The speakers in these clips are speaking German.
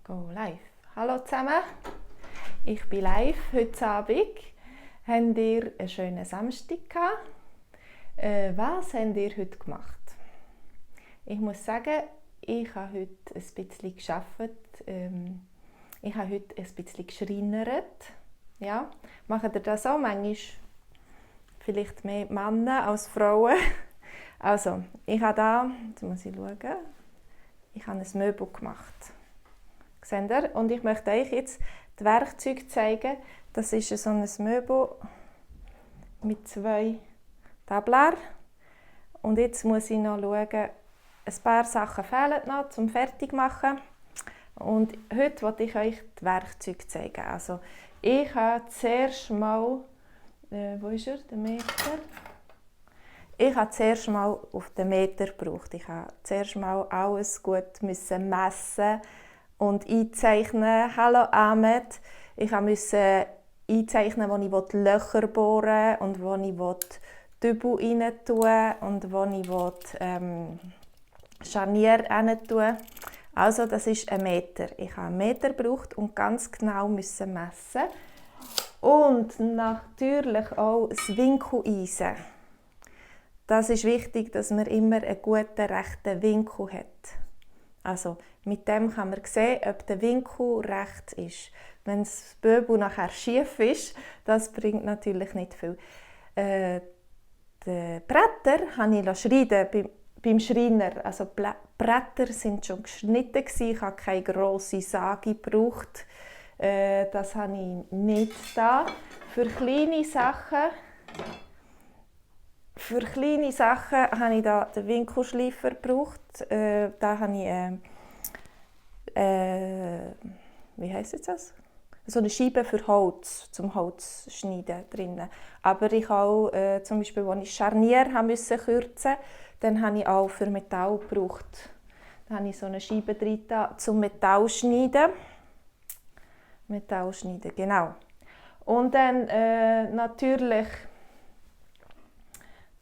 Go live. Hallo zusammen, ich bin live heute Abend. Habt ihr einen schönen Samstag gehabt? Was habt ihr heute gemacht? Ich muss sagen, ich habe heute ein bisschen gearbeitet. Ich habe heute ein bisschen geschreinert. Ja, macht ihr das auch manchmal? Vielleicht mehr Männer als Frauen. Also, ich habe da, jetzt muss ich schauen, ich habe ein Möbel gemacht. Seht ihr? Und ich möchte euch jetzt die Werkzeuge zeigen. Das ist so ein Möbel mit 2 Tablern. Und jetzt muss ich noch schauen, ein paar Sachen fehlen noch zum Fertigmachen. Und heute will ich euch die Werkzeuge zeigen. Also, ich habe zuerst mal, wo ist er, der Meter? Ich habe zuerst mal auf den Meter gebraucht. Ich habe zuerst mal alles gut messen und einzeichnen. Hallo Ahmed. Ich musste einzeichnen, wo ich Löcher bohren will und wo ich Dübel rein tun und wo ich Scharnier rein tun. Also das ist 1 Meter. Ich habe 1 Meter gebraucht und ganz genau messen. Und natürlich auch das Winkeleisen. Das ist wichtig, dass man immer einen guten, rechten Winkel hat. Also mit dem kann man sehen, ob der Winkel recht ist. Wenn das Möbel nachher schief ist, das bringt natürlich nicht viel. Die Bretter habe ich schneiden beim Schreiner. Also die Bretter sind schon geschnitten. Ich habe keine grosse Sage gebraucht. Das habe ich nicht da. Für kleine Sachen habe ich da den Winkelschleifer gebraucht. Da habe ich wie heisst das? So eine Scheibe für Holz, zum Holz schneiden drin. Aber ich auch, zum Beispiel, als ich Scharnier musste kürzen, dann habe ich auch für Metall gebraucht. Da habe ich so eine Scheibe drin zum Metall schneiden. Metall schneiden, genau. Und dann natürlich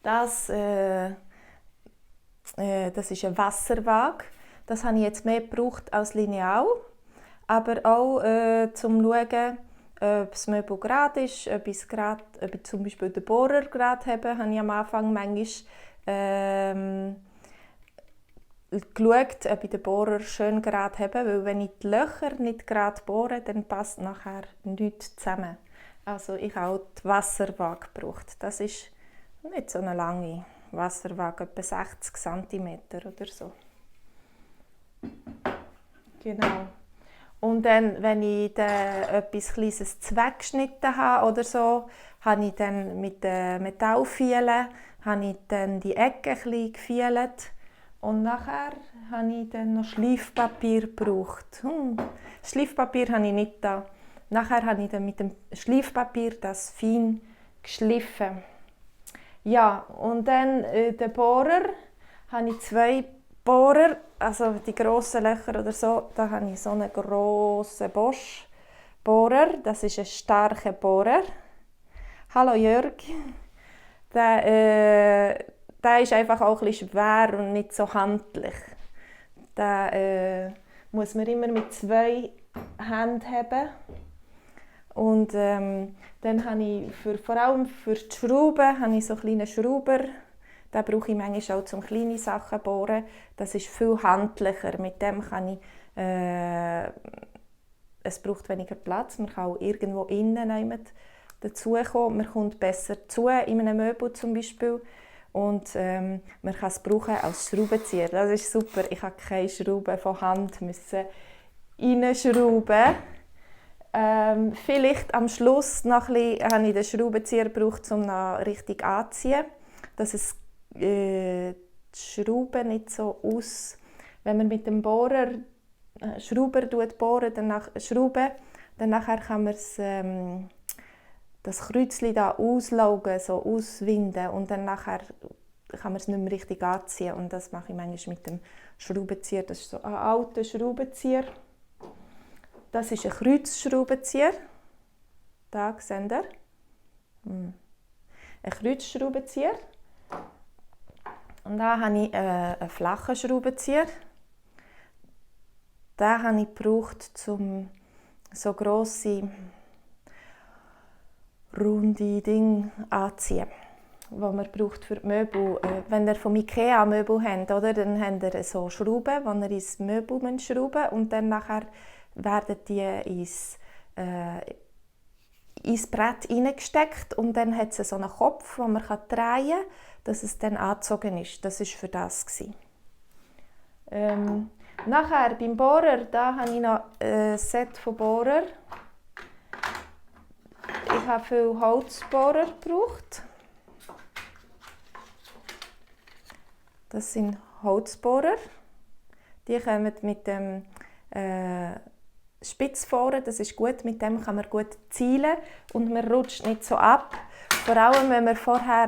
das ist eine Wasserwaage. Das habe ich jetzt mehr gebraucht als Lineal. Aber auch zum schauen, ob das Möbel gerade ist, ob ich zum Beispiel den Bohrer gerade habe, habe ich am Anfang manchmal geschaut, ob ich den Bohrer schön gerade habe. Weil wenn ich die Löcher nicht gerade bohre, dann passt nachher nichts zusammen. Also ich habe auch die Wasserwaage gebraucht. Das ist nicht so eine lange Wasserwaage, etwa 60 cm oder so. Genau. Und dann, wenn ich dann etwas Kleines weggeschnitten habe oder so, habe ich dann mit den Metallfielen die Ecken ein bisschen gefielt. Und nachher habe ich dann noch Schleifpapier gebraucht. Schleifpapier habe ich nicht da. Nachher habe ich dann mit dem Schleifpapier das fein geschliffen. Ja, und dann den Bohrer habe ich 2 Bohrer, also die grossen Löcher oder so, da habe ich so einen grossen Bosch-Bohrer. Das ist ein starker Bohrer. Hallo Jörg. Der ist einfach auch ein bisschen schwer und nicht so handlich. Den muss man immer mit 2 Händen haben. Und dann habe ich vor allem für die Schrauben habe ich so kleine Schrauber. Den brauche ich manchmal auch zum kleine Sachen bohren. Das ist viel handlicher. Mit dem kann ich, es braucht weniger Platz. Man kann auch irgendwo innen dazukommen. Man kommt besser zu in einem Möbel zum Beispiel. Und man kann es brauchen als Schraubenzieher. Das ist super. Ich habe keine Schrauben von Hand reinschrauben. Vielleicht am Schluss noch habe ich den Schraubenzieher gebraucht, um noch richtig anzuziehen, dass es die Schrauben nicht so wenn man mit dem Bohrer Schrauber bohren, dann nachher kann man das Kreuzchen da auslaugen, so auswinden und dann nachher kann man es nicht mehr richtig anziehen. Und das mache ich manchmal mit dem Schraubenzieher. Das ist so ein alter Schraubenzieher. Das ist ein Kreuzschraubenzieher. Da seht ihr. Ein Kreuzschraubenzieher. Und da habe ich einen flachen Schraubenzieher. Den habe ich gebraucht, um so grosse, runde Dinge anzuziehen, die man braucht für die Möbel. Wenn ihr vom Ikea Möbel habt, oder, dann habt ihr so Schrauben, die ihr ins Möbel schrauben müsst, und dann nachher werden die ins Brett hineingesteckt und dann hat es so einen Kopf, den man drehen kann, dass es dann angezogen ist. Das war für das. Nachher beim Bohrer, da habe ich noch ein Set von Bohrer. Ich habe viele Holzbohrer gebraucht. Das sind Holzbohrer. Die kommen mit dem Spitzbohren, das ist gut, mit dem kann man gut zielen und man rutscht nicht so ab. Vor allem, wenn man vorher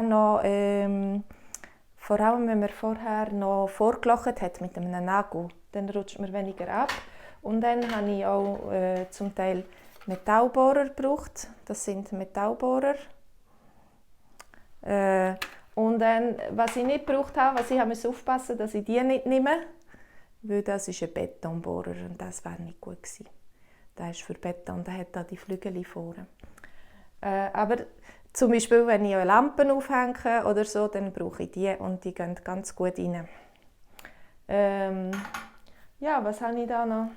noch vorgelocht hat mit einem Nagel, dann rutscht man weniger ab. Und dann habe ich auch zum Teil Metallbohrer gebraucht. Das sind Metallbohrer. Und dann, was ich nicht gebraucht habe, was ich musste aufpassen, dass ich die nicht nehme, weil das ist ein Betonbohrer und das wäre nicht gut gewesen. Der ist für Beton, der hat da die Flügel vorne. Aber zum Beispiel, wenn ich eine Lampe aufhänge oder so, dann brauche ich die und die gehen ganz gut rein. Ja, was habe ich da noch?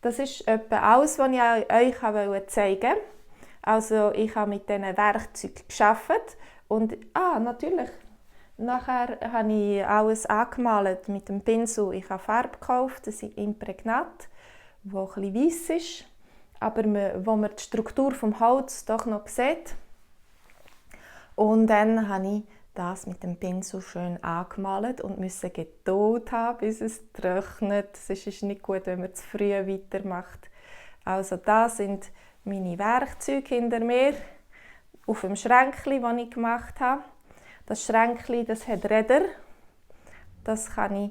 Das ist etwa alles, was ich euch zeigen wollte. Also ich habe mit diesen Werkzeugen gearbeitet und natürlich, nachher habe ich alles angemalt mit dem Pinsel. Ich habe Farbe gekauft, das ist Imprägnat, wo etwas weiss ist, aber wo man die Struktur des Holz doch noch sieht. Und dann habe ich das mit dem Pinsel schön angemalt und musste Geduld haben, bis es trocknet. Es ist nicht gut, wenn man zu früh weitermacht. Also das sind meine Werkzeuge hinter mir auf dem Schränkchen, das ich gemacht habe. Das Schränkchen, das hat Räder. Das kann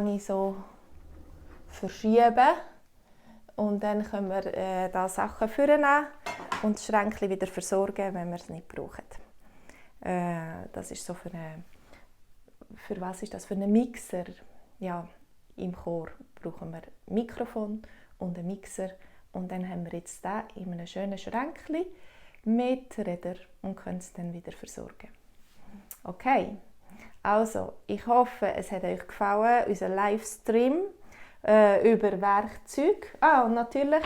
ich so verschieben. Und dann können wir da Sachen vornehmen und das Schränkchen wieder versorgen, wenn wir es nicht brauchen. Das ist so für was ist das? Für einen Mixer. Ja, im Chor brauchen wir ein Mikrofon und einen Mixer. Und dann haben wir jetzt den in einem schönen Schränkchen mit Rädern und können es dann wieder versorgen. Okay, also ich hoffe, es hat euch gefallen, unser Livestream über Werkzeuge. Und natürlich,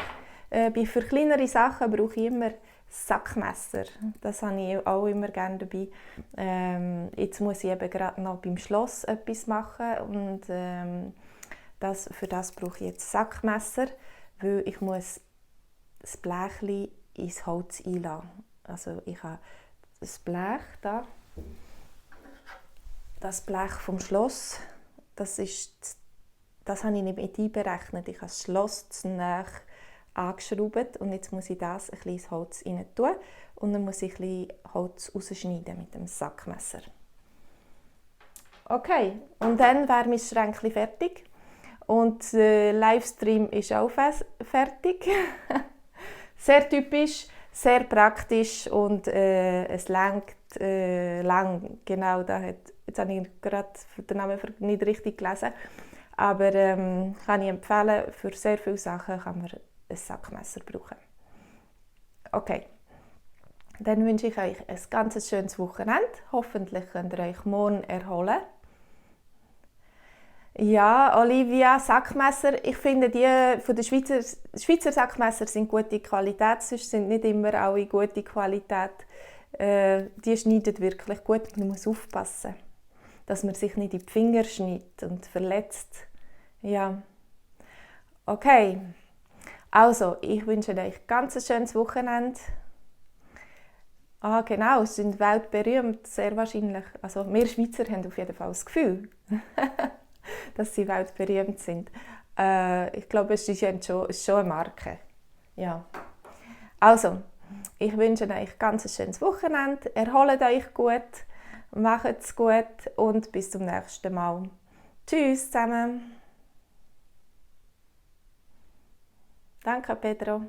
für kleinere Sachen brauche ich immer Sackmesser. Das habe ich auch immer gerne dabei. Jetzt muss ich eben gerade noch beim Schloss etwas machen und für das brauche ich jetzt Sackmesser, weil ich muss das Blechchen ins Holz einlassen. Also ich habe das Blech da, das Blech vom Schloss, das habe ich nicht mit einberechnet. Ich habe das Schloss zu nahe angeschraubt und jetzt muss ich das ein bisschen ins Holz rein tun und dann muss ich ein bisschen Holz rausschneiden mit dem Sackmesser. Okay, und dann wäre mein Schränkchen fertig und der Livestream ist auch fertig. Sehr typisch, sehr praktisch und es reicht lang. Genau, jetzt habe ich gerade den Namen nicht richtig gelesen. Aber kann ich empfehlen, für sehr viele Sachen kann man ein Sackmesser brauchen. Okay, dann wünsche ich euch ein ganz schönes Wochenende. Hoffentlich könnt ihr euch morgen erholen. Ja, Olivia, Sackmesser, ich finde die von den Schweizer Sackmesser sind gute Qualität, sonst sind nicht immer alle gute Qualität. Die schneiden wirklich gut, man muss aufpassen, dass man sich nicht in die Finger schneidet und verletzt. Ja, okay. Also, ich wünsche euch ganz ein schönes Wochenende. Genau, sie sind weltberühmt, sehr wahrscheinlich. Also, wir Schweizer haben auf jeden Fall das Gefühl, dass sie weltberühmt sind. Ich glaube, es ist schon eine Marke. Ja. Also, ich wünsche euch ganz ein schönes Wochenende. Erholt euch gut, macht es gut und bis zum nächsten Mal. Tschüss zusammen. Danke, Pedro.